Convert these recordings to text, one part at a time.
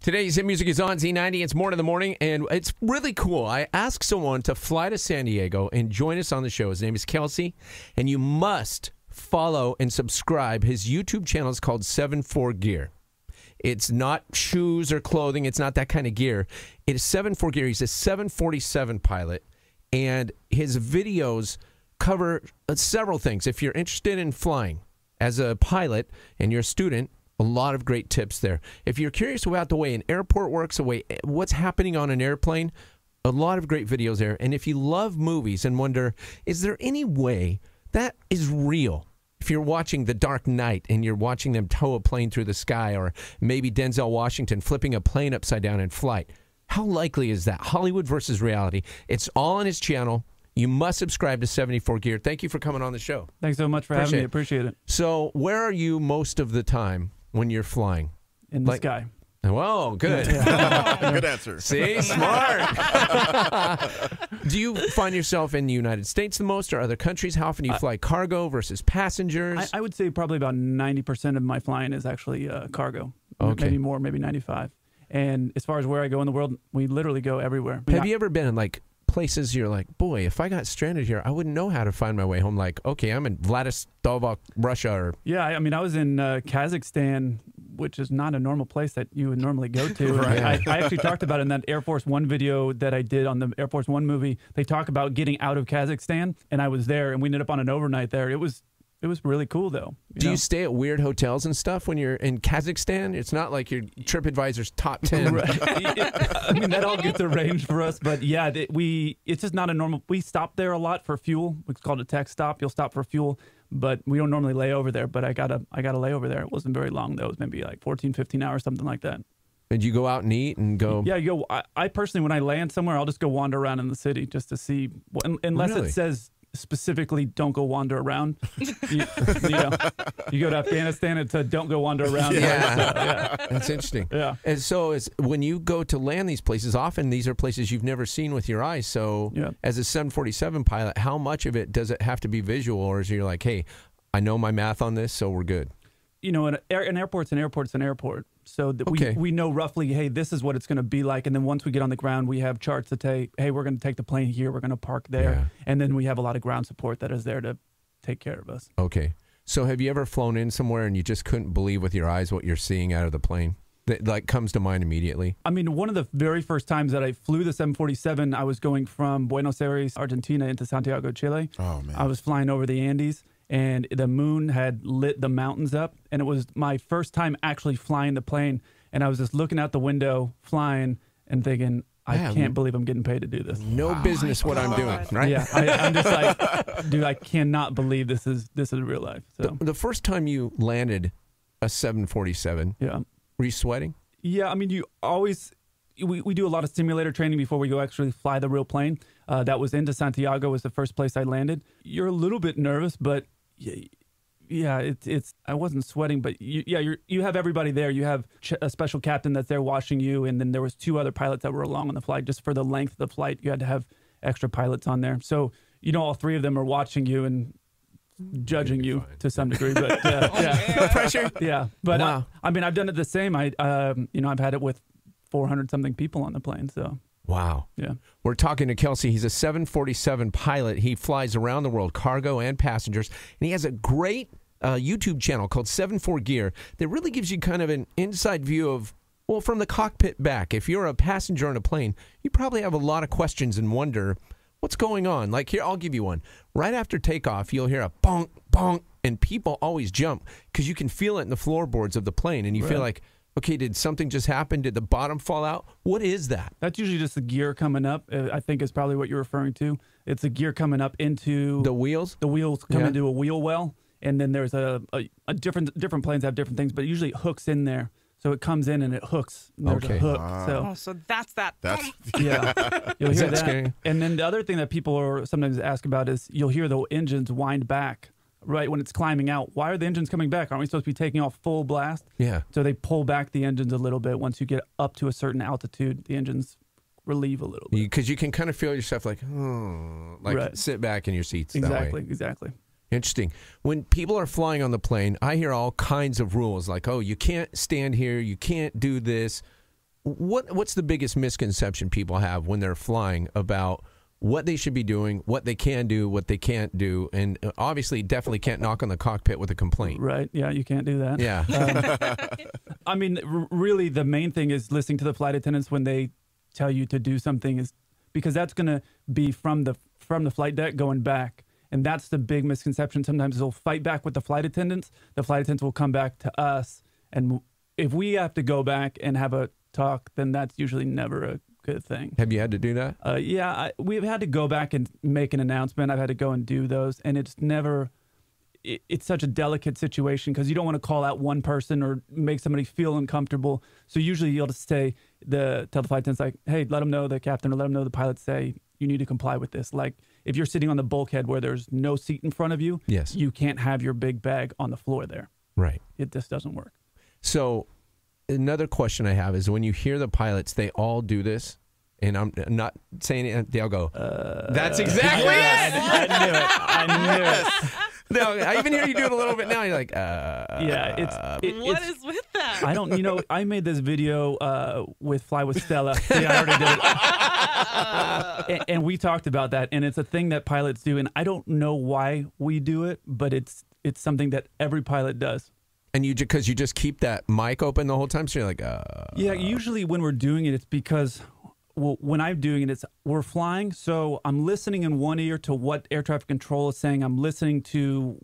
Today's Hit Music is on Z90. It's Morton in the Morning, and it's really cool. I asked someone to fly to San Diego and join us on the show. His name is Kelsey, and you must follow and subscribe. His YouTube channel is called 74 Gear. It's not shoes or clothing. It's not that kind of gear. It is 74 Gear. He's a 747 pilot, and his videos cover several things. If you're interested in flying as a pilot and you're a student, a lot of great tips there. If you're curious about the way an airport works, the way what's happening on an airplane, a lot of great videos there. And if you love movies and wonder, is there any way that is real? If you're watching The Dark Knight and you're watching them tow a plane through the sky, or maybe Denzel Washington flipping a plane upside down in flight, how likely is that? Hollywood versus reality. It's all on his channel. You must subscribe to 74 Gear. Thank you for coming on the show. Thanks so much for having me. Appreciate it. So where are you most of the time when you're flying? In the sky. Whoa, good. Yeah. Good answer. See, smart. Do you find yourself in the United States the most, or other countries? How often do you fly cargo versus passengers? I would say probably about 90% of my flying is actually cargo. Okay. Maybe more, maybe 95. And as far as where I go in the world, we literally go everywhere. Have you ever been in like places you're like, boy, if I got stranded here, I wouldn't know how to find my way home. Like, okay, I'm in Vladivostok, Russia. Or yeah, I mean, I was in Kazakhstan, which is not a normal place that you would normally go to. Right. I actually talked about it in that Air Force One video that I did on the Air Force One movie. They talk about getting out of Kazakhstan, and I was there, and we ended up on an overnight there. It was really cool, though. Do you stay at weird hotels and stuff when you're in Kazakhstan? It's not like your TripAdvisor's top 10. Right. I mean, that all gets arranged for us, but yeah, it's just not a normal. We stop there a lot for fuel. It's called a tech stop. You'll stop for fuel, but we don't normally lay over there. But I got a layover there. It wasn't very long though. It was maybe like 14, 15 hours, something like that. And you go out and eat and go? Yeah, you go. I personally, when I land somewhere, I'll just go wander around in the city just to see, unless Really? It says specifically don't go wander around. You go to Afghanistan, it said don't go wander around. Yeah. That's interesting. Yeah. And so when you go to land these places, often these are places you've never seen with your eyes. So as a 747 pilot, how much of it does it have to be visual, or is you're like, hey, I know my math on this, so we're good? You know, an airport's an airport. So that we know roughly, hey, this is what it's going to be like. And then once we get on the ground, we have charts that take, hey, we're going to take the plane here, we're going to park there. Yeah. And then we have a lot of ground support that is there to take care of us. Okay. So have you ever flown in somewhere and you just couldn't believe with your eyes what you're seeing out of the plane? That like comes to mind immediately. I mean, one of the very first times that I flew the 747, I was going from Buenos Aires, Argentina into Santiago, Chile. Oh, man. I was flying over the Andes, and the moon had lit the mountains up, and it was my first time actually flying the plane, and I was just looking out the window, flying, and thinking, I can't believe I'm getting paid to do this. No business what I'm doing, right? Yeah, I'm just like, dude, I cannot believe this is real life. So the first time you landed a 747, were you sweating? Yeah, I mean, you always, we do a lot of simulator training before we go actually fly the real plane. That was into Santiago, was the first place I landed. You're a little bit nervous, but yeah, it's. I wasn't sweating, but you have everybody there. You have a special captain that's there watching you, and then there was 2 other pilots that were along on the flight. Just for the length of the flight, you had to have extra pilots on there. So all 3 of them are watching you and judging you to some degree. But No pressure. Yeah, but wow. I mean, I've done it the same. I've had it with 400 something people on the plane. So. Wow. Yeah. We're talking to Kelsey. He's a 747 pilot. He flies around the world, cargo and passengers. And he has a great YouTube channel called 74 Gear that really gives you kind of an inside view of, well, from the cockpit back. If you're a passenger on a plane, you probably have a lot of questions and wonder, what's going on? Like here, I'll give you one. Right after takeoff, you'll hear a bonk, bonk, and people always jump because you can feel it in the floorboards of the plane. And you feel like, okay, did something just happen? Did the bottom fall out? What is that? That's usually just the gear coming up, I think is probably what you're referring to. It's the gear coming up into... The wheels? The wheels come into a wheel well, and then there's a different planes have different things, but usually it hooks in there. So it comes in and it hooks. And there's a hook. So that's that. Yeah. You'll hear that. Scary? And then the other thing that people sometimes ask about is you'll hear the engines wind back. Right when it's climbing out, why are the engines coming back? Aren't we supposed to be taking off full blast? Yeah. So they pull back the engines a little bit. Once you get up to a certain altitude, the engines relieve a little bit. Because you can kind of feel yourself like, sit back in your seats. Exactly. Interesting. When people are flying on the plane, I hear all kinds of rules like, oh, you can't stand here, you can't do this. what's the biggest misconception people have when they're flying about what they should be doing, what they can do, what they can't do, and obviously definitely can't knock on the cockpit with a complaint. Right, yeah, you can't do that. Yeah. I mean, really the main thing is listening to the flight attendants when they tell you to do something, is because that's going to be from the flight deck going back. And that's the big misconception. Sometimes they'll fight back with the flight attendants. The flight attendants will come back to us. And if we have to go back and have a talk, then that's usually never a good thing. Have you had to do that? Yeah, we've had to go back and make an announcement. I've had to go and do those. And it's never, it's such a delicate situation because you don't want to call out one person or make somebody feel uncomfortable. So usually you'll just tell the flight attendants, like, hey, let them know, the captain, or let them know the pilot, say, you need to comply with this. Like, if you're sitting on the bulkhead where there's no seat in front of you, yes, you can't have your big bag on the floor there. Right. It just doesn't work. So another question I have is when you hear the pilots, they all do this, and I'm not saying it, they all go, that's exactly it. I knew it. No, I even hear you do it a little bit now. You're like, yeah, what is with that? I don't, I made this video with Fly with Stella. Yeah, I already did it. And we talked about that, and it's a thing that pilots do, and I don't know why we do it, but it's something that every pilot does. And because you just keep that mic open the whole time, so you're like, Yeah, usually when we're doing it, it's because, well, when I'm doing it, we're flying, so I'm listening in one ear to what air traffic control is saying. I'm listening to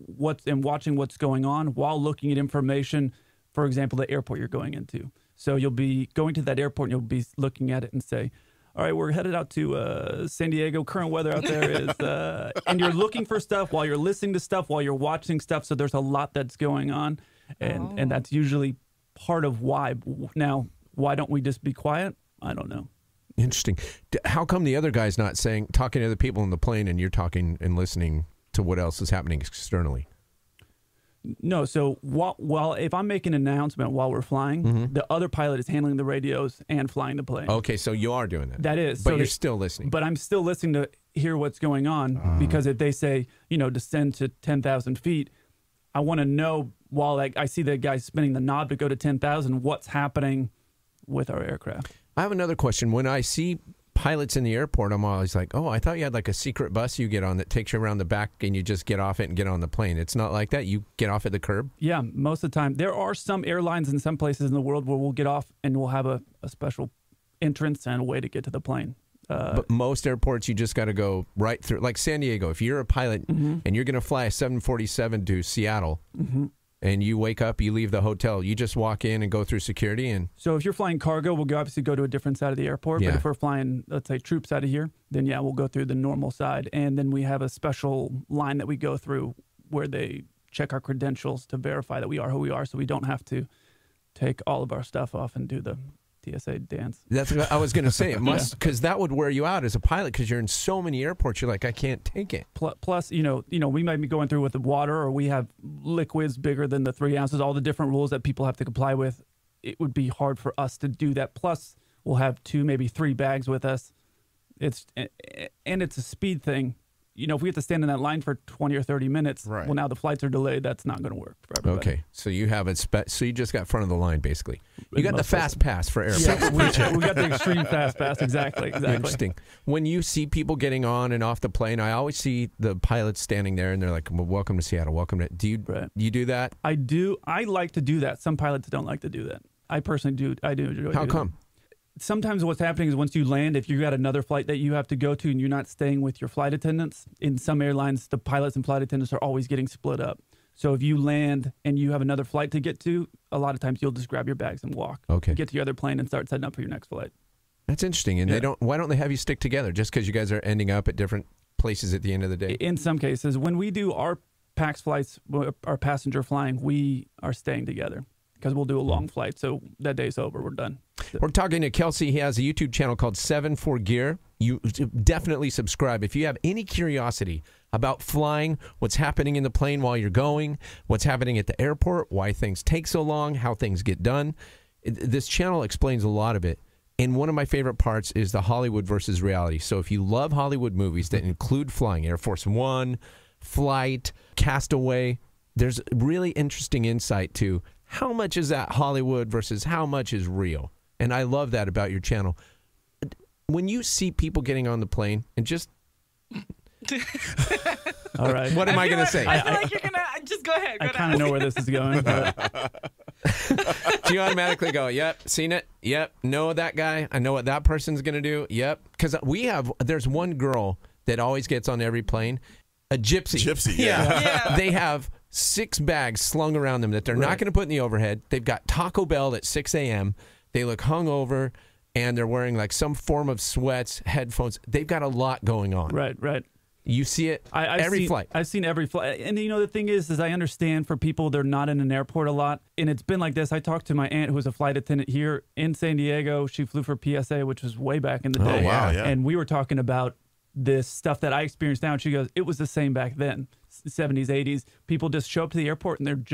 and watching what's going on while looking at information, for example, the airport you're going into. So you'll be going to that airport and you'll be looking at it and say, all right, we're headed out to San Diego. Current weather out there is, and you're looking for stuff while you're listening to stuff, while you're watching stuff. So there's a lot that's going on. And that's usually part of why. Now, why don't we just be quiet? I don't know. Interesting. How come the other guy's not talking to other people in the plane, and you're talking and listening to what else is happening externally? No. So while if I'm making an announcement while we're flying, the other pilot is handling the radios and flying the plane. Okay, so you are doing that. That is. But you're still listening. But I'm still listening to hear what's going on because if they say, descend to 10,000 feet, I want to know while I see the guy spinning the knob to go to 10,000, what's happening with our aircraft. I have another question. When I see pilots in the airport, I'm always like, oh, I thought you had like a secret bus you get on that takes you around the back and you just get off it and get on the plane. It's not like that. You get off at the curb? Yeah, most of the time. There are some airlines in some places in the world where we'll get off and we'll have a special entrance and a way to get to the plane. But most airports, you just got to go right through. Like San Diego, if you're a pilot and you're going to fly a 747 to Seattle, and you wake up, you leave the hotel, you just walk in and go through security. And so if you're flying cargo, we'll obviously go to a different side of the airport. Yeah. But if we're flying, let's say, troops out of here, then yeah, we'll go through the normal side. And then we have a special line that we go through where they check our credentials to verify that we are who we are, so we don't have to take all of our stuff off and do the TSA dance. That's what I was going to say. It must, because that would wear you out as a pilot because you're in so many airports. You're like, I can't take it. Plus, we might be going through with the water, or we have liquids bigger than the 3 ounces, all the different rules that people have to comply with. It would be hard for us to do that. Plus, we'll have 2, maybe 3 bags with us. It's a speed thing. If we have to stand in that line for 20 or 30 minutes, right. Well, now the flights are delayed. That's not going to work for everybody. Okay, so you have so you just got front of the line, basically. You got the fast pass for airports. Yeah, we got the extreme fast pass. Exactly. Interesting. When you see people getting on and off the plane, I always see the pilots standing there, and they're like, well, welcome to Seattle. Welcome to... Do you do that? I do. I like to do that. Some pilots don't like to do that. I personally do. I do enjoy How come? Sometimes what's happening is once you land, if you got another flight that you have to go to and you're not staying with your flight attendants, in some airlines, the pilots and flight attendants are always getting split up. So if you land and you have another flight to get to, a lot of times you'll just grab your bags and walk. Okay. Get to your other plane and start setting up for your next flight. That's interesting. And why don't they have you stick together just because you guys are ending up at different places at the end of the day? In some cases, when we do our PAX flights, our passenger flying, we are staying together because we'll do a long flight. So that day's over. We're done. We're talking to Kelsey. He has a YouTube channel called 7 for Gear. You definitely subscribe. If you have any curiosity about flying, what's happening in the plane while you're going, what's happening at the airport, why things take so long, how things get done, this channel explains a lot of it. And one of my favorite parts is the Hollywood versus reality. So if you love Hollywood movies that include flying, Air Force One, Flight, Castaway, there's really interesting insight to how much is that Hollywood versus how much is real. and I love that about your channel. When you see people getting on the plane and just... All right. What am I going to say? I feel like you're going to... Just go ahead. I kind of know where this is going. Do you automatically go, yep, seen it, yep, know that guy, I know what that person's going to do, yep. Because there's one girl that always gets on every plane, a gypsy. Yeah. They have 6 bags slung around them that they're not going to put in the overhead. They've got Taco Bell at 6 a.m. They look hungover, and they're wearing like some form of sweats, headphones. They've got a lot going on. Right. You see it every flight. I've seen every flight. And, you know, the thing is I understand for people, they're not in an airport a lot. And it's been like this. I talked to my aunt who was a flight attendant here in San Diego. She flew for PSA, which was way back in the day. Oh, wow, yeah. And we were talking about this stuff that I experienced now. And she goes, it was the same back then, 70s, 80s. People just show up to the airport and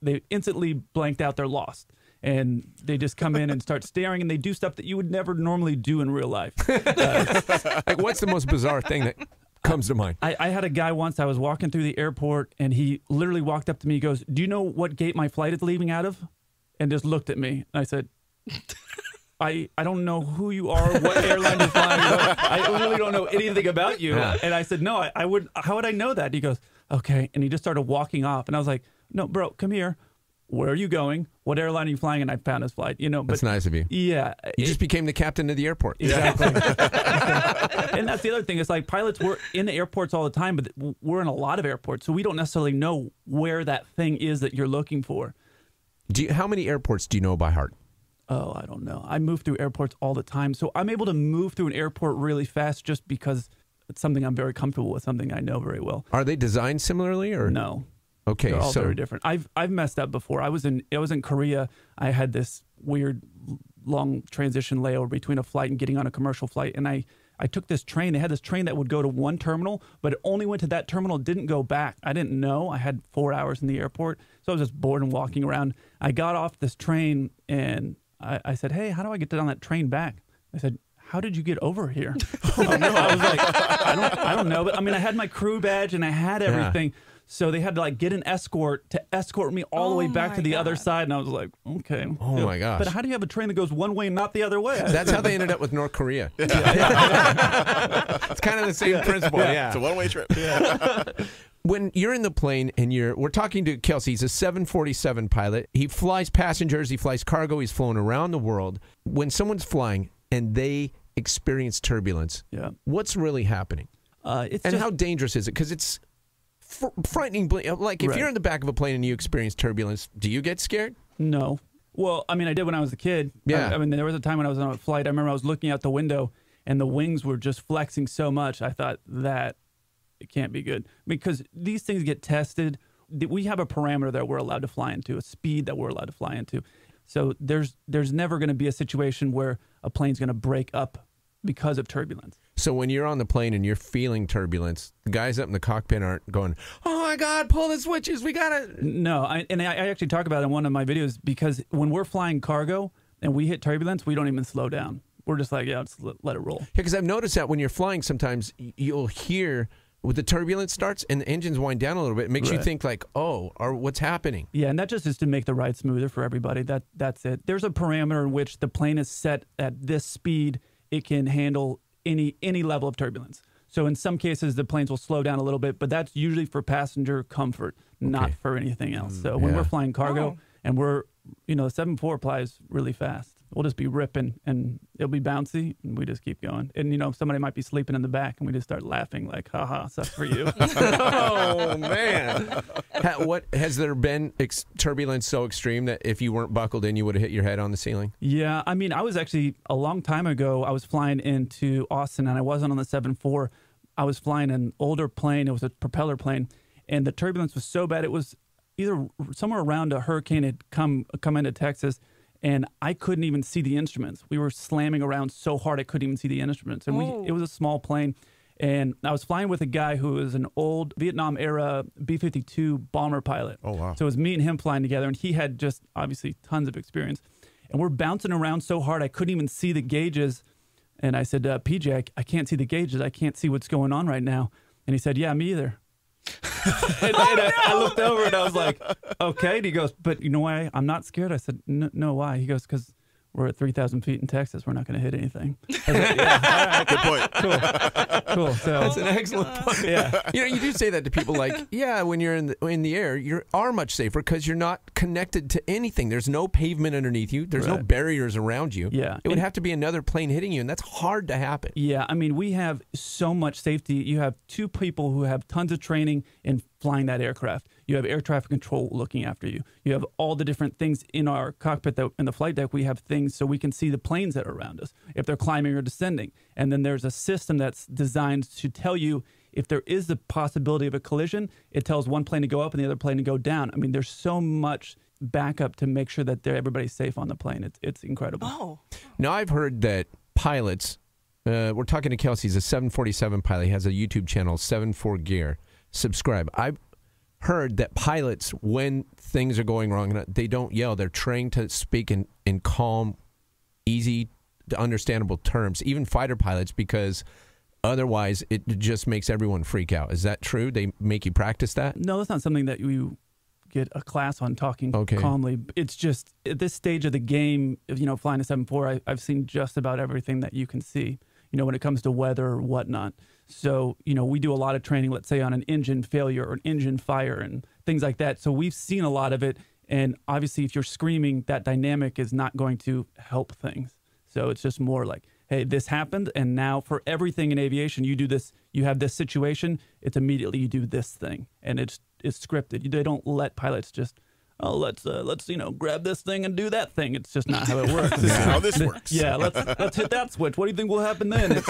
they instantly blanked out. They're lost. And they just come in and start staring, and they do stuff that you would never normally do in real life. Like, what's the most bizarre thing that comes to mind? I had a guy once, I was walking through the airport, and he literally walked up to me. He goes, do you know what gate my flight is leaving out of? And just looked at me. And I said, I don't know who you are, what airline you're flying. I really don't know anything about you. Yeah. And I said, no, I would. How would I know that? He goes, okay. And he just started walking off. And I was like, no, bro, come here. Where are you going? What airline are you flying? And I found his flight. You know, but that's nice of you. Yeah, you just became the captain of the airport. Exactly. And that's the other thing. It's like pilots, we're in airports all the time, but we're in a lot of airports, so we don't necessarily know where that thing is that you're looking for. How many airports do you know by heart? Oh, I don't know. I move through airports all the time, so I'm able to move through an airport really fast just because it's something I'm very comfortable with, something I know very well. Are they designed similarly, or no? Okay, they're all so very different. I've messed up before. I was in Korea. I had this weird long transition layover between a flight and getting on a commercial flight, and I took this train. They had this train that would go to one terminal, but it only went to that terminal, didn't go back. I didn't know. I had 4 hours in the airport, so I was just bored and walking around. I got off this train, and I said, hey, how do I get on that train back? I said, how did you get over here? Oh, no. I was like, I don't know. But I mean, I had my crew badge and I had everything. Yeah. So they had to like get an escort to escort me all the way back to the other side. And I was like, okay. Oh my gosh. But how do you have a train that goes one way and not the other way? That's how they ended up with North Korea. It's kind of the same principle. Yeah. It's a one-way trip. Yeah. When you're in the plane and we're talking to Kelsey, he's a 747 pilot. He flies passengers, he flies cargo, he's flown around the world. When someone's flying and they experience turbulence, what's really happening? How dangerous is it? Because it's frightening. Like if you're in the back of a plane and you experience turbulence, do you get scared? No. Well, I mean, I did when I was a kid. Yeah. I mean, there was a time when I was on a flight. I remember I was looking out the window and the wings were just flexing so much. I thought that it can't be good because these things get tested. We have a parameter that we're allowed to fly into, a speed that we're allowed to fly into. So there's never going to be a situation where a plane's going to break up because of turbulence. So when you're on the plane and you're feeling turbulence, the guys up in the cockpit aren't going, oh my God, pull the switches, we got to... No, I actually talk about it in one of my videos because when we're flying cargo and we hit turbulence, we don't even slow down. We're just like, yeah, just let it roll. Yeah, because I've noticed that when you're flying, sometimes you'll hear... When the turbulence starts and the engines wind down a little bit, it makes you think like, oh, or what's happening? Yeah, and that just is to make the ride smoother for everybody. That's it. There's a parameter in which the plane is set at this speed. It can handle any level of turbulence. So in some cases, the planes will slow down a little bit, but that's usually for passenger comfort, not for anything else. So when we're flying cargo and we're, the 747 flies really fast. We'll just be ripping and it'll be bouncy and we just keep going. And, somebody might be sleeping in the back and we just start laughing like, haha, sucks for you. Oh, man. What has there been turbulence so extreme that if you weren't buckled in, you would have hit your head on the ceiling? Yeah. I mean, I was actually a long time ago, I was flying into Austin and I wasn't on the 747. I was flying an older plane. It was a propeller plane and the turbulence was so bad. It was either somewhere around a hurricane had come into Texas. And I couldn't even see the instruments. We were slamming around so hard I couldn't even see the instruments. And it was a small plane. And I was flying with a guy who was an old Vietnam-era B-52 bomber pilot. Oh, wow. So it was me and him flying together. And he had just, obviously, tons of experience. And we're bouncing around so hard I couldn't even see the gauges. And I said, PJ, I can't see the gauges. I can't see what's going on right now. And he said, yeah, me either. I looked over and I was like, okay. And he goes, but you know why I'm not scared? I said, no, why? He goes, because we're at 3,000 feet in Texas. We're not going to hit anything. Good point. Cool. So That's an excellent point. yeah. You do say that to people like, yeah, when you're in the air, you are much safer because you're not connected to anything. There's no pavement underneath you. There's no Right. barriers around you. Yeah. It would have to be another plane hitting you, and that's hard to happen. Yeah, I mean, we have so much safety. You have two people who have tons of training in flying that aircraft. You have air traffic control looking after you. You have all the different things in our cockpit that in the flight deck. We have things so we can see the planes that are around us if they're climbing or descending. And then there's a system that's designed to tell you if there is the possibility of a collision. It tells one plane to go up and the other plane to go down. I mean, there's so much backup to make sure that everybody's safe on the plane. It's incredible. Oh. Now, I've heard that pilots, we're talking to Kelsey, he's a 747 pilot. He has a YouTube channel, 74 Gear. Subscribe. I've heard that pilots, when things are going wrong, they don't yell. They're trained to speak in calm, easy to understandable terms, even fighter pilots, because otherwise it just makes everyone freak out. Is that true? They make you practice that? No, that's not something that you get a class on talking Okay. calmly. It's just at this stage of the game, flying a 747, I've seen just about everything that you can see, when it comes to weather or whatnot. So, we do a lot of training, let's say on an engine failure or an engine fire and things like that. So we've seen a lot of it. And obviously, if you're screaming, that dynamic is not going to help things. So it's just more like, hey, this happened. And now for everything in aviation, you do this, you have this situation, it's immediately you do this thing. And it's scripted. They don't let pilots just, let's grab this thing and do that thing. It's just not how it works. This is how this works. Yeah, let's hit that switch. What do you think will happen then? It's,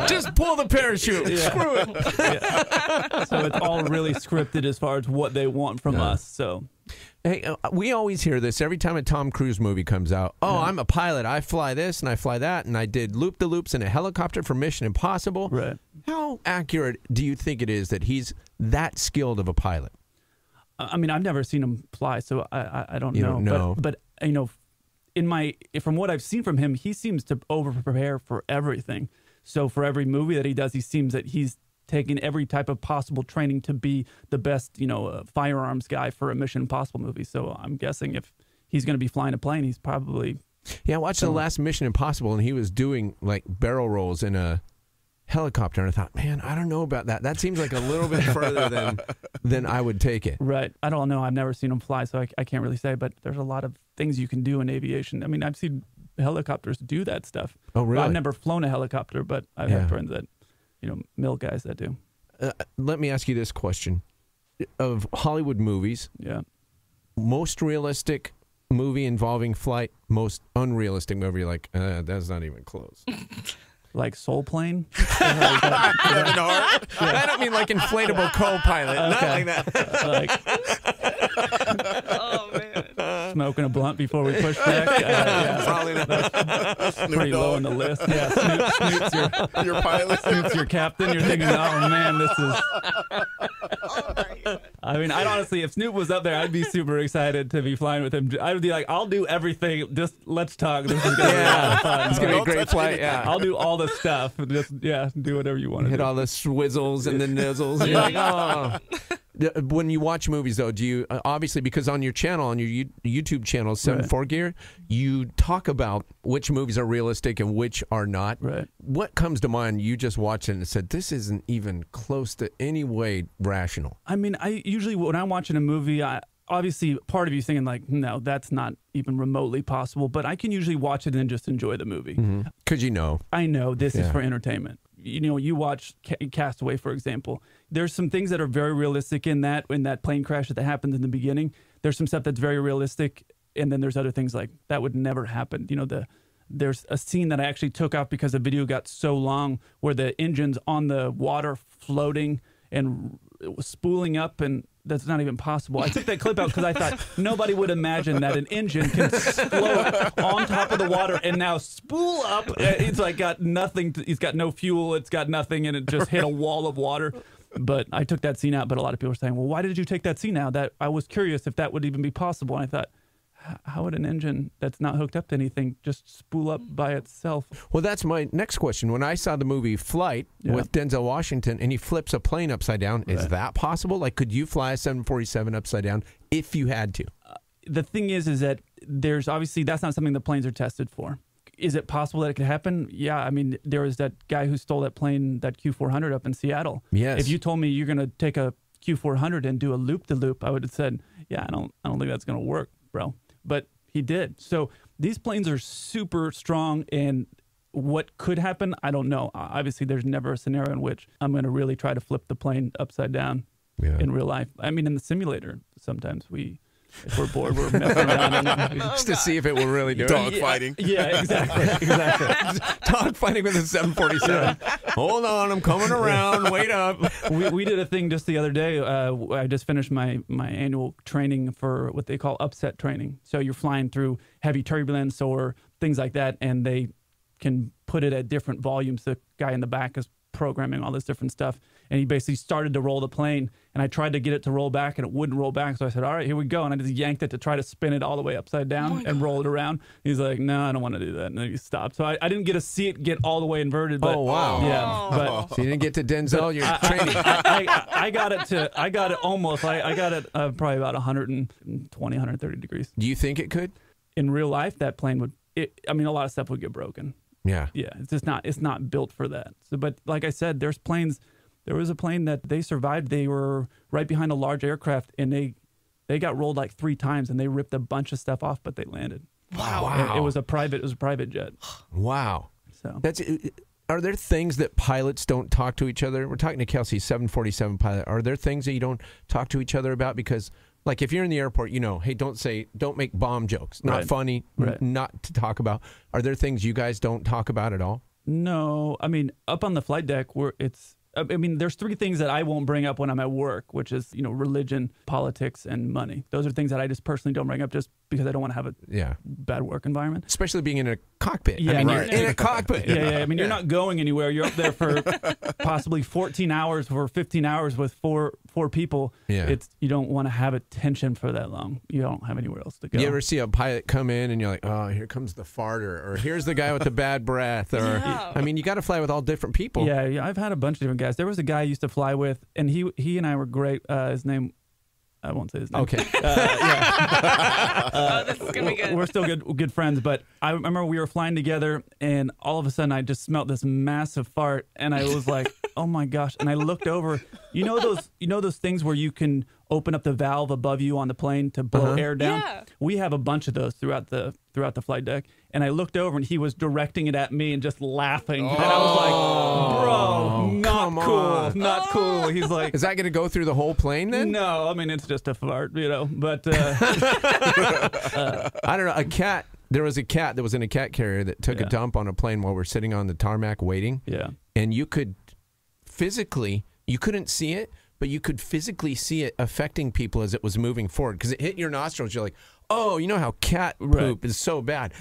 Just pull the parachute. Yeah. Screw it. yeah. So it's all really scripted as far as what they want from us. So Hey, we always hear this every time a Tom Cruise movie comes out. Oh, I'm a pilot. I fly this and I fly that, and I did loop-the-loops in a helicopter for Mission Impossible. Right. How accurate do you think it is that he's that skilled of a pilot? I mean, I've never seen him fly, so I don't know. don't know. But from what I've seen from him, he seems to over-prepare for everything. So for every movie that he does, he seems that he's taking every type of possible training to be the best, firearms guy for a Mission Impossible movie. So I'm guessing if he's going to be flying a plane, he's probably... Yeah, I watched the last Mission Impossible, and he was doing, like, barrel rolls in a helicopter, and I thought, man, I don't know about that. That seems like a little bit further than I would take it. Right. I don't know. I've never seen him fly, so I can't really say, but there's a lot of things you can do in aviation. I mean, I've seen helicopters do that stuff. Oh, really? I've never flown a helicopter, but I've had friends that, mill guys that do. Let me ask you this question. Of Hollywood movies, Yeah. most realistic movie involving flight, most unrealistic movie, like, that's not even close. Like Soul Plane? Kevin Hart. I don't mean like inflatable co-pilot. Not like that. Oh, man. Smoking a blunt before we push back? Yeah. Probably not. That's pretty low on the list. Yeah, Snoop's Your pilot. Snoop's your captain. You're thinking, oh, man, this is... Oh, my God. I mean, I'd honestly, if Snoop was up there, I'd be super excited to be flying with him. I would be like, I'll do everything. Just let's talk. This is going to be a lot of fun. It's going to be a Don't great touch flight, anything. yeah. I'll do all the stuff. Just, do whatever you want to Hit do. all the swizzles and the nizzles. You're like, oh. When you watch movies, though, do you, obviously, because on your channel, on your YouTube channel, 74 Gear, you talk about which movies are realistic and which are not. Right. What comes to mind? You just watched it and said, this isn't even close to any way rational. I mean, I usually, when I'm watching a movie, obviously part of you thinking like, no, that's not even remotely possible, but I can usually watch it and then just enjoy the movie. Because you know. I know this is Yeah. for entertainment. You watch Castaway, for example. There's some things that are very realistic in that plane crash that happened in the beginning. There's some stuff that's very realistic, and then there's other things like that would never happen. There's a scene that I actually took off because the video got so long where the engine's on the water floating and it was spooling up, and that's not even possible. I took that clip out because I thought nobody would imagine that an engine can float on top of the water and now spool up. It's like got nothing. It's got no fuel. It's got nothing, and it just hit a wall of water. But I took that scene out. But a lot of people were saying, well, why did you take that scene out? That I was curious if that would even be possible. And I thought, how would an engine that's not hooked up to anything just spool up by itself? Well, that's my next question. When I saw the movie Flight with Denzel Washington and he flips a plane upside down, is that possible? Like, could you fly a 747 upside down if you had to? The thing is that there's obviously that's not something the planes are tested for. Is it possible that it could happen? Yeah, I mean, there was that guy who stole that plane, that Q400 up in Seattle. Yes. If you told me you're going to take a Q400 and do a loop-the-loop, I would have said, yeah, I don't think that's going to work, bro. But he did. So these planes are super strong, and what could happen, I don't know. Obviously, there's never a scenario in which I'm going to really try to flip the plane upside down in real life. I mean, in the simulator, sometimes if we're bored, we're messing around. Just to see if it will really do Dog it. fighting. Yeah, exactly. Dog fighting with a 747. Hold on, I'm coming around. Wait up. We did a thing just the other day. I just finished my annual training for what they call upset training. So you're flying through heavy turbulence or things like that, and they can put it at different volumes. The guy in the back is programming all this different stuff, and he basically started to roll the plane, and I tried to get it to roll back, and it wouldn't roll back. So I said, all right, here we go, and I just yanked it to try to spin it all the way upside down and roll it around. He's like, no, I don't want to do that, and then he stopped. So I didn't get to see it get all the way inverted. But, Oh, wow. Yeah, but So you didn't get to Denzel, your training. I got it almost. I got it probably about 120, 130 degrees. Do you think it could? In real life, that plane would. I mean, a lot of stuff would get broken. Yeah. Yeah, it's just not. It's not built for that. So, but like I said, there's planes. There was a plane that they survived. They were right behind a large aircraft, and they got rolled like 3 times, and they ripped a bunch of stuff off, but they landed. Wow. It was a private jet. Wow. So That's. Are there things that pilots don't talk to each other? We're talking to Kelsey, 747 pilot. Are there things that you don't talk to each other about? Because, like, if you're in the airport, hey, don't make bomb jokes. Not funny, not to talk about. Are there things you guys don't talk about at all? no, I mean, up on the flight deck, there's 3 things that I won't bring up when I'm at work, which is, religion, politics, and money. Those are things that I just personally don't bring up just because I don't want to have a bad work environment. Especially being in a cockpit. Yeah, I mean, you're in a cockpit. Yeah. I mean, you're not going anywhere. You're up there for possibly 14 hours or 15 hours with four people. Yeah. You don't want to have a tension for that long. You don't have anywhere else to go. You ever see a pilot come in and you're like, oh, here comes the farter, or here's the guy with the bad breath, or I mean, you got to fly with all different people. Yeah, I've had a bunch of different guys. There was a guy I used to fly with, and he and I were great. His name, I won't say his name. Okay. This is gonna be good. We're still good friends, but I remember we were flying together, and all of a sudden I just smelled this massive fart, and I was like, "Oh my gosh!" And I looked over. You know those things where you can open up the valve above you on the plane to blow air down. Yeah. We have a bunch of those throughout the flight deck, and I looked over, and he was directing it at me and just laughing, and I was like, "Bro, not cool, not cool." He's like, Is that going to go through the whole plane then? "No, I mean it's just a fart, but." I don't know. A cat. There was a cat that was in a cat carrier that took a dump on a plane while we're sitting on the tarmac waiting. Yeah. And you could physically, you couldn't see it, but you could physically see it affecting people as it was moving forward because it hit your nostrils. You're like, oh, you know how cat poop is so bad.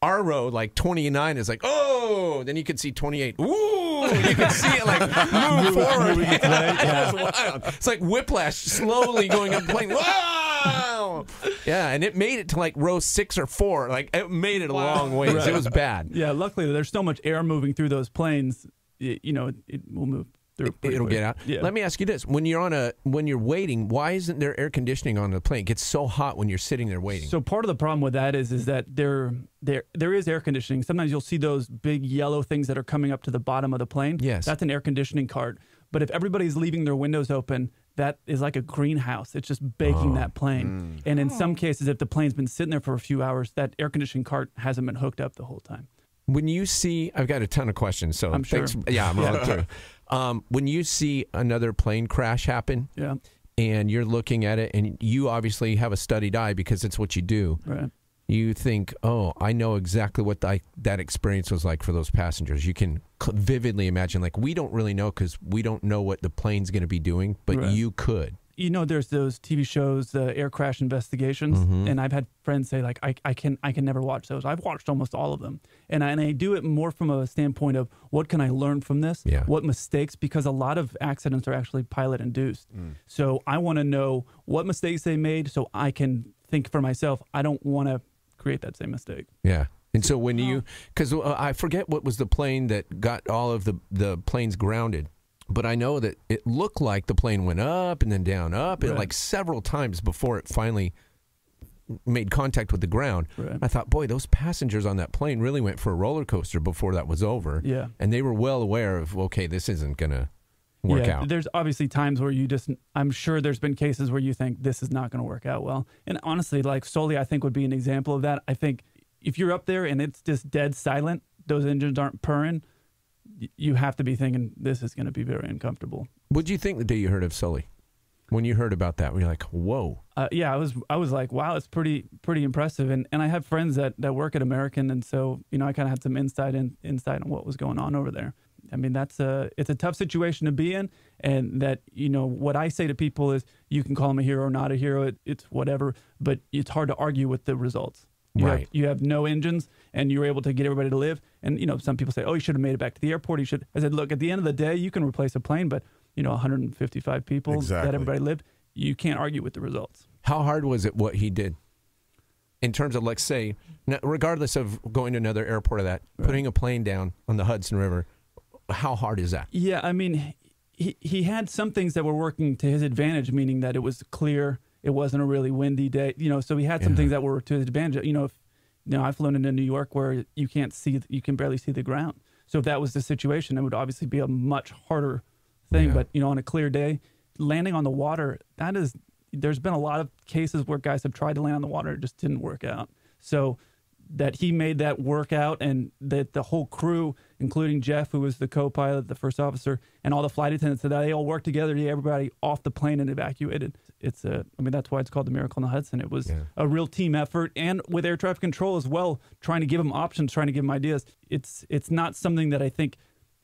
Our row, like 29, is like, oh, then you could see 28. Ooh, you can see it like move forward. That's wild. It's like whiplash slowly going up the plane. Wow. Yeah, and it made it to like row 6 or 4. Like it made it a long ways. It was bad. Yeah, luckily there's so much air moving through those planes, it will move through. It'll get out. Yeah. Let me ask you this: when you're waiting, why isn't there air conditioning on the plane? It gets so hot when you're sitting there waiting. So part of the problem with that is that there is air conditioning. Sometimes you'll see those big yellow things that are coming up to the bottom of the plane. Yes. That's an air conditioning cart. But if everybody's leaving their windows open, that is like a greenhouse. It's just baking that plane. And in some cases, if the plane's been sitting there for a few hours, that air conditioning cart hasn't been hooked up the whole time. When you see, I've got a ton of questions, so I'm sure. thanks. Yeah, I'm rolling through. When you see another plane crash happen, and you're looking at it, and you obviously have a studied eye because it's what you do. Right. You think, oh, I know exactly what that experience was like for those passengers. You can vividly imagine, like, we don't really know because we don't know what the plane's going to be doing, but you could. There's those TV shows, the air crash investigations, and I've had friends say, like, I can never watch those. I've watched almost all of them, and I do it more from a standpoint of what can I learn from this? Yeah. What mistakes? Because a lot of accidents are actually pilot induced. So I want to know what mistakes they made, so I can think for myself. I don't want to create that same mistake. Yeah. And so when because I forget what was the plane that got all of the planes grounded. But I know that it looked like the plane went up and then down, up, and like several times before it finally made contact with the ground. Right. I thought, boy, those passengers on that plane really went for a roller coaster before that was over. Yeah. And they were well aware of, okay, this isn't going to work out. There's obviously times where I'm sure there's been cases where you think this is not going to work out well. And honestly, like Sully, I think would be an example of that. I think if you're up there and it's just dead silent, those engines aren't purring, you have to be thinking this is going to be very uncomfortable. What did you think the day you heard of Sully? When you heard about that, were you like, whoa? Yeah, I was like, wow, it's pretty impressive. And I have friends that work at American, and so I kind of had some insight on what was going on over there. I mean, it's a tough situation to be in, and that what I say to people is, you can call him a hero or not a hero, it's whatever, but it's hard to argue with the results. You have no engines, and you're able to get everybody to live. And some people say, oh, you should have made it back to the airport. I said, look, at the end of the day, you can replace a plane, but 155 people that everybody lived. You can't argue with the results. How hard was it what he did? In terms of, let's say, regardless of going to another airport of that, putting a plane down on the Hudson River, how hard is that? Yeah, I mean, he had some things that were working to his advantage, meaning that it was clear, it wasn't a really windy day. So he had some things that were to his advantage. I've flown into New York where you can barely see the ground. So if that was the situation, it would obviously be a much harder thing. Yeah. But on a clear day, landing on the water, there's been a lot of cases where guys have tried to land on the water, it just didn't work out. So that he made that work out, and that the whole crew, including Jeff, who was the co-pilot, the first officer, and all the flight attendants, that they all worked together to get everybody off the plane and evacuated. That's why it's called the Miracle on the Hudson. It was a real team effort, and with air traffic control as well, trying to give them options, trying to give them ideas. It's not something that I think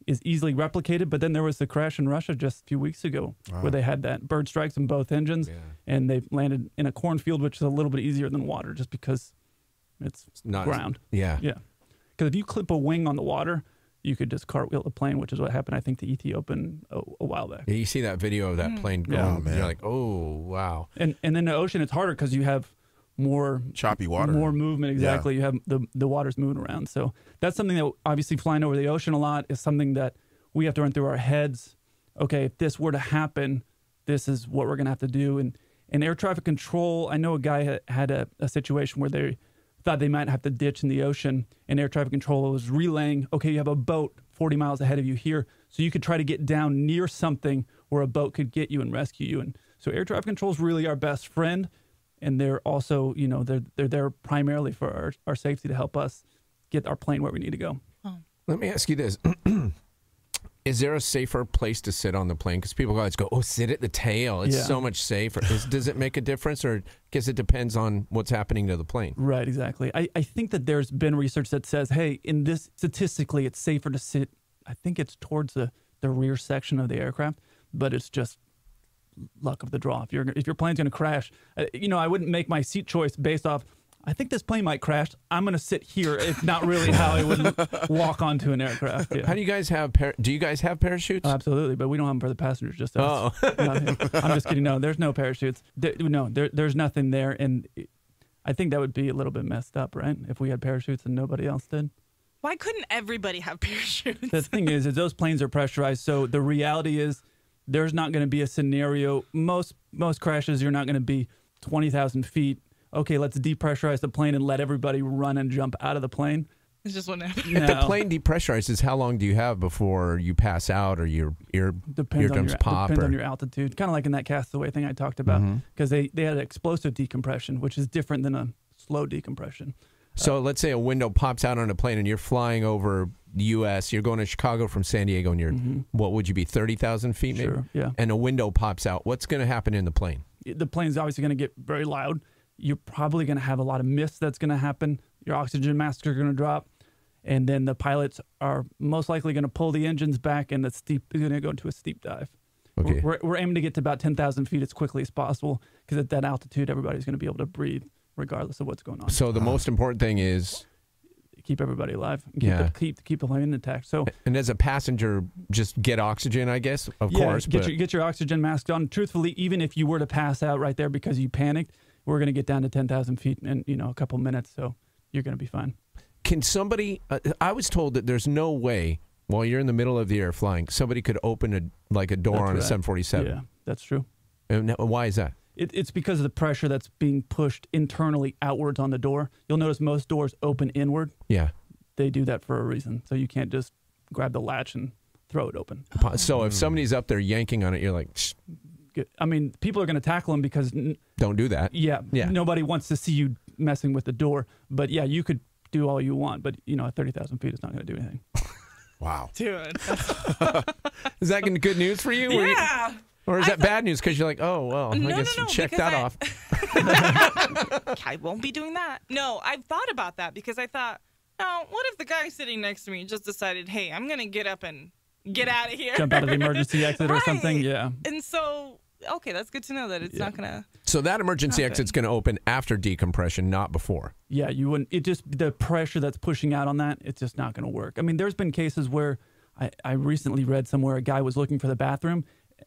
is easily replicated. But then there was the crash in Russia just a few weeks ago, where they had that bird strikes in both engines, and they landed in a cornfield, which is a little bit easier than water, just because it's not ground. Yeah. Because if you clip a wing on the water, you could just cartwheel the plane, which is what happened, I think, to Ethiopian a while back. Yeah, you see that video of that plane going, Oh, you're like, oh, wow. And in the ocean, it's harder because you have more choppy water, more movement. Exactly. You have the water's moving around. So that's something that, obviously, flying over the ocean a lot is something that we have to run through our heads. Okay, if this were to happen, this is what we're going to have to do. And air traffic control, I know a guy had a situation where they thought they might have to ditch in the ocean, and air traffic control was relaying, okay, you have a boat 40 miles ahead of you here, so you could try to get down near something where a boat could get you and rescue you. And so air traffic control is really our best friend, and they're also, they're there primarily for our safety, to help us get our plane where we need to go. Let me ask you this. Is there a safer place to sit on the plane? Because people always go, oh, sit at the tail. It's so much safer. Does it make a difference, or I guess it depends on what's happening to the plane? Right, exactly. I think that there's been research that says, hey, in this, statistically, it's safer to sit, I think it's towards the rear section of the aircraft, but it's just luck of the draw. If your plane's going to crash, I wouldn't make my seat choice based off, I think this plane might crash, I'm going to sit here. It's not really how I would walk onto an aircraft. Yeah. How do you guys have do you guys have parachutes? Absolutely, but we don't have them for the passengers, just us. Oh. I'm just kidding. No, there's no parachutes. There's nothing there. And I think that would be a little bit messed up, right? If we had parachutes and nobody else did. Why couldn't everybody have parachutes? The thing is those planes are pressurized. So the reality is there's not going to be a scenario. Most crashes, you're not going to be 20,000 feet. Okay, let's depressurize the plane and let everybody run and jump out of the plane. It's just what happened. If the plane depressurizes, how long do you have before you pass out or your eardrums pop? Depends on your altitude. Kind of like in that Castaway thing I talked about, because they had explosive decompression, which is different than a slow decompression. So let's say a window pops out on a plane and you're flying over the U.S., you're going to Chicago from San Diego, and you're, what would you be, 30,000 feet maybe? Sure, yeah. And a window pops out. What's going to happen in the plane? The plane's obviously going to get very loud. You're probably going to have a lot of mist that's going to happen. Your oxygen masks are going to drop. And then the pilots are most likely going to pull the engines back, and it's going to go into a steep dive. Okay. We're aiming to get to about 10,000 feet as quickly as possible, because at that altitude, everybody's going to be able to breathe regardless of what's going on. So the most important thing is keep everybody alive. Keep the plane intact. So, and as a passenger, just get oxygen, I guess, of course. Get your oxygen mask on. Truthfully, even if you were to pass out right there because you panicked, we're going to get down to 10,000 feet in a couple minutes, so you're going to be fine. Can somebody? I was told that there's no way while you're in the middle of the air flying, somebody could open a door on a 747. Yeah, that's true. And why is that? It's because of the pressure that's being pushed internally outwards on the door. You'll notice most doors open inward. Yeah. They do that for a reason. So you can't just grab the latch and throw it open. So if somebody's up there yanking on it, you're like, shh, I mean, people are going to tackle them because don't do that. yeah, Yeah. nobody wants to see you messing with the door. But yeah, you could do all you want, but at 30,000 feet, it's not going to do anything. Wow. Dude. Is that good news for you? Yeah. Or is that bad news because you're like, oh, well, I guess no, check because that off. I won't be doing that. No, I've thought about that because I thought, oh, what if the guy sitting next to me just decided, hey, I'm going to get up and get out of here. Jump out of the emergency exit or Right. something. Yeah. And so, okay, that's good to know that it's not going to. So that emergency Okay. exit's going to open after decompression, not before. Yeah, you wouldn't. It just the pressure that's pushing out on that, it's just not going to work. I mean, there's been cases where I recently read somewhere a guy was looking for the bathroom,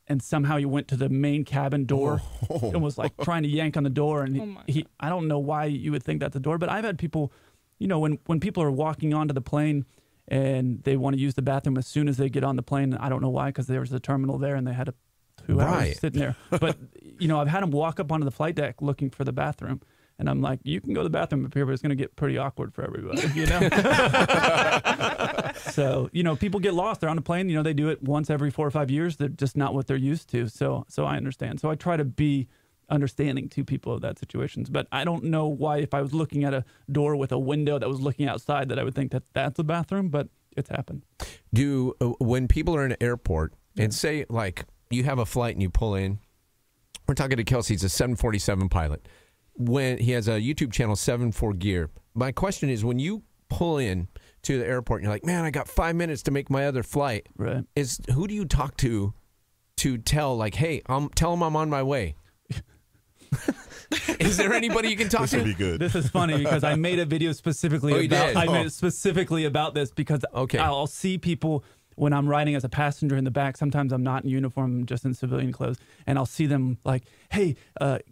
and somehow he went to the main cabin door and was like trying to yank on the door, and Oh my he I don't know why you would think that's a door, but I've had people, when people are walking onto the plane and they want to use the bathroom as soon as they get on the plane. I don't know why, because there was a terminal there and they had 2 hours Right. sitting there. But I've had them walk up onto the flight deck looking for the bathroom. And I'm like, you can go to the bathroom up here, but it's going to get pretty awkward for everybody, So, people get lost. They're on a plane. They do it once every 4 or 5 years. They're just not what they're used to. So I understand. So I try to be understanding to people of that situations. But I don't know why, if I was looking at a door with a window that was looking outside, that I would think that that's a bathroom, but it's happened. When people are in an airport and say, like, you have a flight and you pull in, we're talking to Kelsey, he's a 747 pilot. When he has a YouTube channel, 74 Gear. My question is, when you pull in to the airport and you're like, man, I got 5 minutes to make my other flight, Right. Who do you talk to tell, like, hey, tell him I'm on my way? Is there anybody you can talk This to? would be good. This is funny because I made a video specifically Oh, you did? I made it specifically about this because Okay. I'll see people when I'm riding as a passenger in the back. Sometimes I'm not in uniform, I'm just in civilian clothes, and I'll see them like, hey,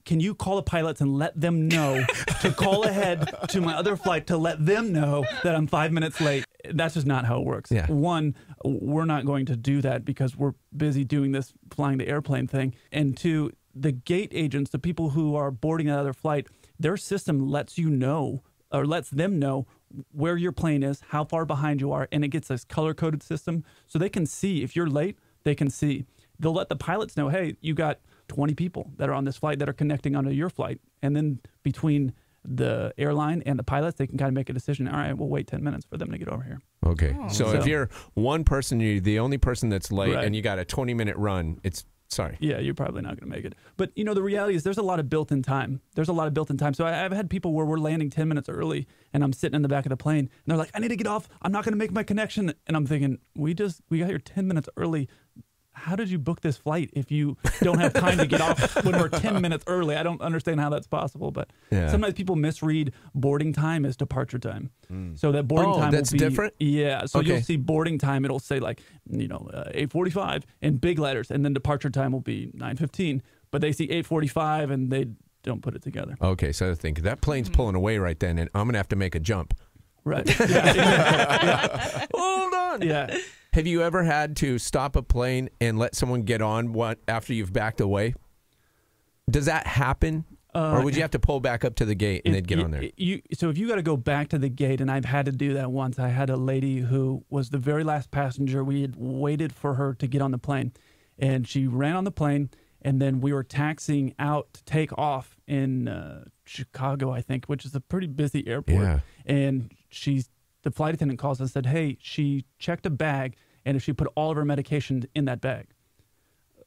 can you call the pilots and let them know to call ahead to my other flight to let them know that I'm 5 minutes late. That's just not how it works. Yeah. One, we're not going to do that because we're busy doing this flying the airplane thing. And two, the gate agents, the people who are boarding that other flight, their system lets you know, or lets them know where your plane is, how far behind you are, and it gets this color-coded system. So they can see, if you're late, they can see. They'll let the pilots know, hey, you got 20 people that are on this flight that are connecting onto your flight. And then between the airline and the pilots, they can kind of make a decision. All right, we'll wait 10 minutes for them to get over here. Okay. So if So- you're one person, you're the only person that's late, Right. and you got a 20-minute run, sorry. Yeah, you're probably not going to make it. But, the reality is there's a lot of built-in time. So I've had people where we're landing 10 minutes early, and I'm sitting in the back of the plane, and they're like, I need to get off. I'm not going to make my connection. And I'm thinking, we got here 10 minutes early. How did you book this flight if you don't have time to get off when we're 10 minutes early? I don't understand how that's possible. But Yeah. sometimes people misread boarding time as departure time. So that boarding time that's will be different? Yeah. So Okay. you'll see boarding time. It'll say like, 8:45 in big letters. And then departure time will be 9:15. But they see 8:45 and they don't put it together. Okay, so I think that plane's pulling away right then, and I'm going to have to make a jump. Right. Yeah. Hold on. Yeah. Have you ever had to stop a plane and let someone get on after you've backed away? Does that happen? Or would you have to pull back up to the gate and they'd get on there? So if you got to go back to the gate, and I've had to do that once. I had a lady who was the very last passenger. We had waited for her to get on the plane, and she ran on the plane, and then we were taxiing out to take off in Chicago, I think, which is a pretty busy airport. Yeah. And the flight attendant calls and said, hey, she checked a bag, and if she put all of her medication in that bag.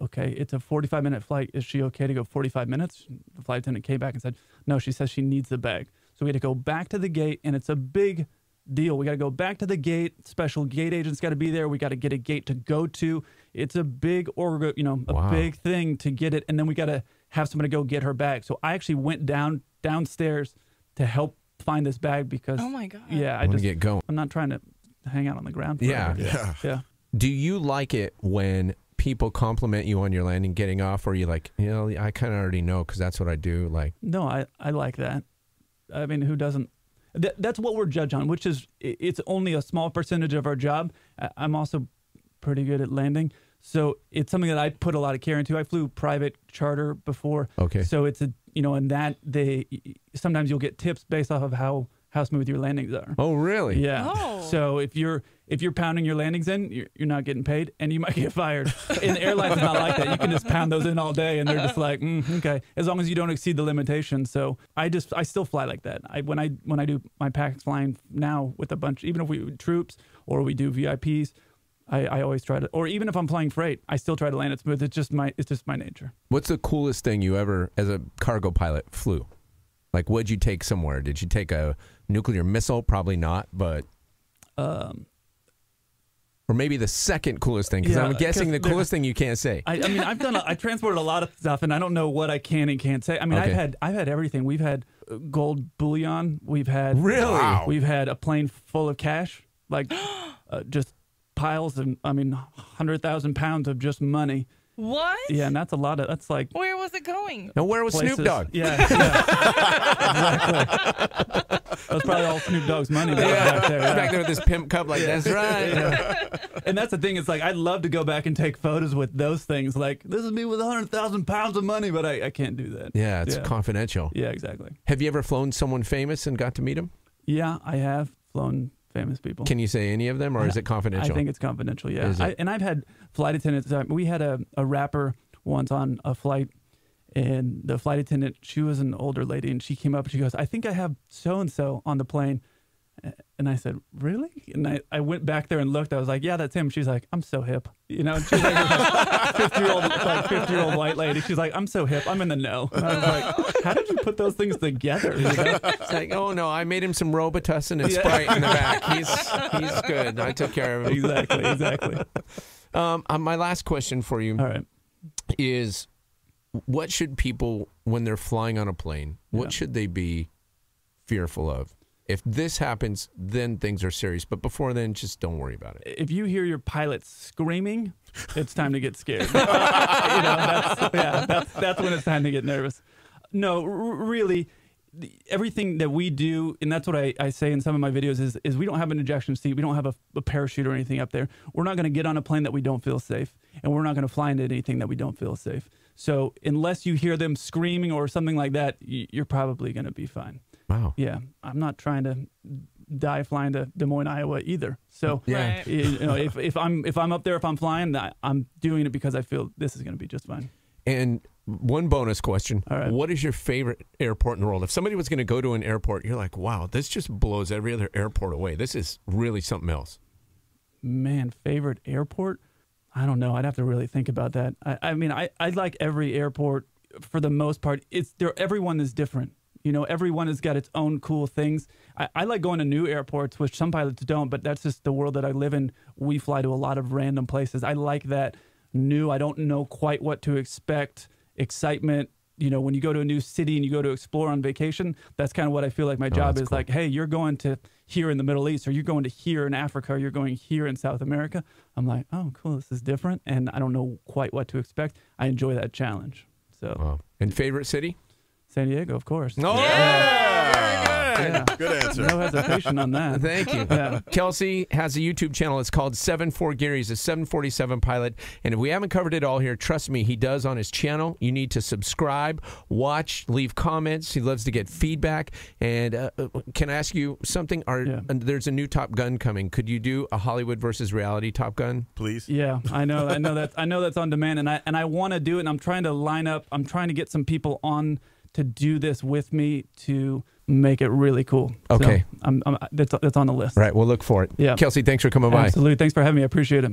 Okay, it's a 45-minute flight. Is she okay to go 45 minutes? The flight attendant came back and said, no, she says she needs the bag. So we had to go back to the gate, and it's a big deal. We got to go back to the gate. Special gate agents got to be there. We got to get a gate to go to. It's a big Wow. big thing to get it, and then we got to have somebody go get her bag. So I actually went downstairs to help find this bag because Oh my God. yeah, I want to get going. I'm not trying to hang out on the ground. Yeah. forever. Yeah. Do you like it when people compliment you on your landing getting off, or are you like, I kind of already know because that's what I do? Like, No, I like that. I mean, who doesn't? That's what we're judged on, which is it's only a small percentage of our job. I'm also pretty good at landing. So it's something that I put a lot of care into. I flew private charter before. Okay. So it's and that sometimes you'll get tips based off of how smooth your landings are. Oh, really? Yeah. Oh. So if you're pounding your landings in, you're not getting paid, and you might get fired. In airlines, it's not like that. You can just pound those in all day, and they're just like, okay, as long as you don't exceed the limitation. So I still fly like that. When I do my packs flying now with a bunch, even if we do troops or we do VIPs, I always try to, or even if I'm flying freight, I still try to land it smooth. It's just my nature. What's the coolest thing you ever, as a cargo pilot, flew? Like, what'd you take somewhere? Did you take a nuclear missile? Probably not, but... or maybe the second coolest thing, because I'm guessing the coolest thing you can't say. I mean, I transported a lot of stuff, and I don't know what I can and can't say. I mean, Okay. I've had everything. We've had gold bullion. We've had Really? Wow. We've had a plane full of cash, like just piles of 100,000 pounds of just money. What? Yeah, and that's a lot of. That's like Where was it going? Now, where was places. Snoop Dogg? Yeah, exactly. That was probably all Snoop Dogg's money that was back there. Back there with this pimp cup, like, that's right. Yeah. And that's the thing. It's like I'd love to go back and take photos with those things. Like, this is me with 100,000 pounds of money, but I can't do that. Yeah, it's confidential. Yeah, exactly. Have you ever flown someone famous and got to meet him? Yeah, I have flown famous people. Can you say any of them, or is it confidential? I think it's confidential, yeah. Is it? And I've had flight attendants. We had a rapper once on a flight, and the flight attendant, she was an older lady, and she came up and she goes, I think I have so-and-so on the plane. And I said, really? And I went back there and looked. I was like, yeah, that's him. She's like, I'm so hip. You know, and she's like, 50-year-old white lady. She's like, I'm so hip. I'm in the know. And I was like, how did you put those things together? You know? It's like, oh no, I made him some Robitussin and Sprite in the back. He's good. I took care of him. Exactly. My last question for you All right. is, what should people, when they're flying on a plane, what Yeah. should they be fearful of? If this happens, then things are serious. But before then, just don't worry about it. If you hear your pilot screaming, it's time to get scared. That's when it's time to get nervous. No, really, everything that we do, and that's what I say in some of my videos, is we don't have an ejection seat. We don't have a parachute or anything up there. We're not going to get on a plane that we don't feel safe, and we're not going to fly into anything that we don't feel safe. So unless you hear them screaming or something like that, you're probably going to be fine. Wow. Yeah, I'm not trying to die flying to Des Moines, Iowa either. So Yeah. Right. you know, if I'm up there, if I'm flying, I'm doing it because I feel this is going to be just fine. And one bonus question. All right. What is your favorite airport in the world? If somebody was going to go to an airport, you're like, wow, this just blows every other airport away. This is really something else. Man, favorite airport? I don't know. I'd have to really think about that. I mean, I like every airport for the most part. Everyone is different. You know, everyone has got its own cool things. I like going to new airports, which some pilots don't, but that's just the world that I live in. We fly to a lot of random places. I like that new. I don't know quite what to expect. Excitement. You know, when you go to a new city and you go to explore on vacation, that's kind of what I feel like my job that's is. cool. Like, hey, you're going to here in the Middle East, or you're going to here in Africa, or you're going here in South America. I'm like, oh, cool, this is different, and I don't know quite what to expect. I enjoy that challenge. So, Wow. And favorite city? San Diego, of course. Oh, Yeah. Good answer. No hesitation on that. Thank you. Yeah. Kelsey has a YouTube channel. It's called 74 Gear. He's a 747 pilot. And if we haven't covered it all here, trust me, he does on his channel. You need to subscribe, watch, leave comments. He loves to get feedback. And can I ask you something? There's a new Top Gun coming. Could you do a Hollywood versus reality Top Gun? Please. Yeah, I know that's on demand, and I want to do it. And I'm trying to line up. I'm trying to get some people on to do this with me to make it really cool. Okay. So that's on the list. Right. We'll look for it. Yeah. Kelsey, thanks for coming by. Absolutely. Thanks for having me. I appreciate it.